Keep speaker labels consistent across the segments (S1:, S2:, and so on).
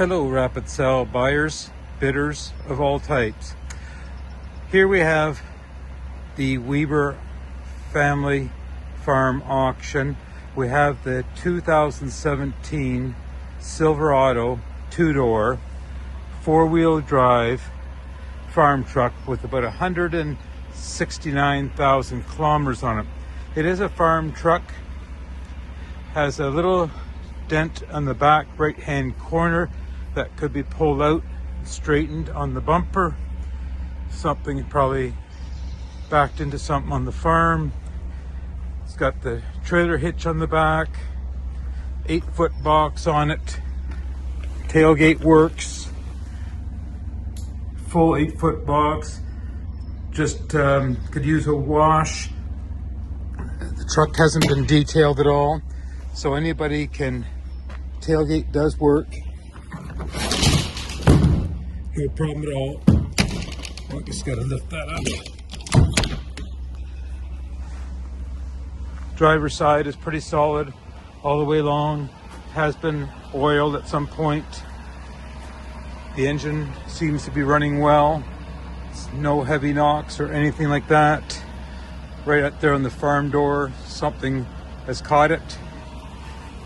S1: Hello, rapid sell buyers, bidders of all types. Here we have the Weber family farm auction. We have the 2017 Silverado two-door, four-wheel drive farm truck with about 169,000 kilometers on it. It is a farm truck, has a little dent on the back right-hand corner that could be pulled out and straightened on the bumper. Something probably backed into something on the farm. It's got the trailer hitch on the back, 8-foot box on it, tailgate works, full 8-foot box. Just could use a wash. The truck hasn't been detailed at all, so anybody can. Tailgate does work. No problem at all. I just gotta lift that up. Driver's side is pretty solid all the way along. Has been oiled at some point. The engine seems to be running well. No heavy knocks or anything like that. Right up there on the farm door, something has caught it.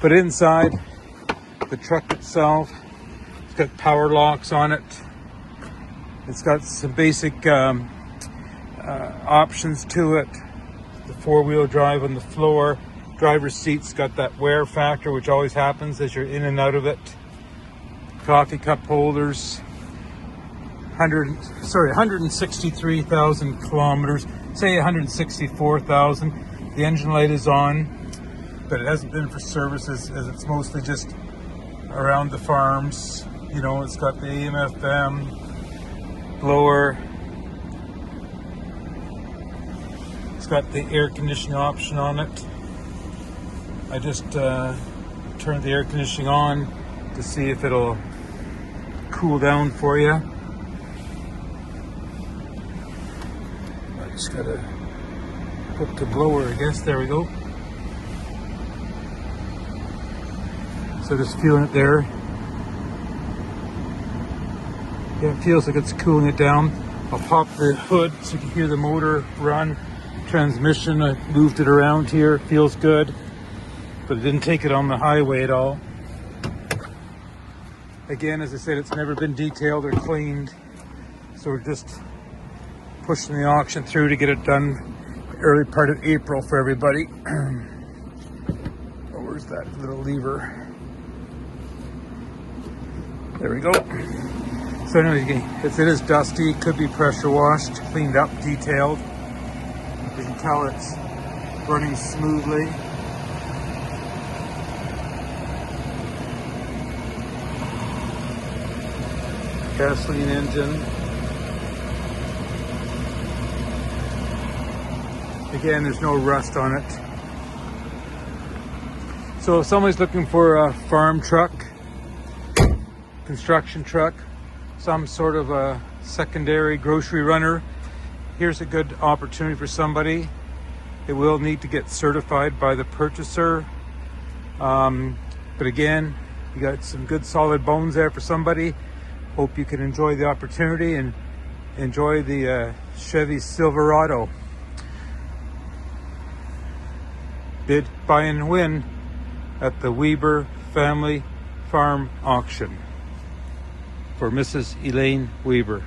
S1: But inside, the truck itself, it's got power locks on it. It's got some basic options to it. The four-wheel drive on the floor. Driver's seat's got that wear factor, which always happens as you're in and out of it. Coffee cup holders. 163,000 kilometers. Say 164,000. The engine light is on, but it hasn't been for services, as it's mostly just around the farms. You know, it's got the AM, FM, blower. It's got the air conditioning option on it. I just turned the air conditioning on to see if it'll cool down for you. I just gotta hook the blower, I guess. There we go. So just feeling it there. Yeah, it feels like it's cooling it down. I'll pop the hood so you can hear the motor run. Transmission, I moved it around here. Feels good, but it didn't take it on the highway at all. Again, as I said, it's never been detailed or cleaned. So we're just pushing the auction through to get it done early part of April for everybody. Oh, where's that little lever? There we go. So anyway, it is dusty, could be pressure washed, cleaned up, detailed. You can tell it's running smoothly. Gasoline engine. Again, there's no rust on it. So if somebody's looking for a farm truck, construction truck, some sort of a secondary grocery runner, here's a good opportunity for somebody. It will need to get certified by the purchaser. But again, you got some good solid bones there for somebody. Hope you can enjoy the opportunity and enjoy the Chevy Silverado. Bid, buy, and win at the Weber Family Farm Auction for Mrs. Elaine Weber.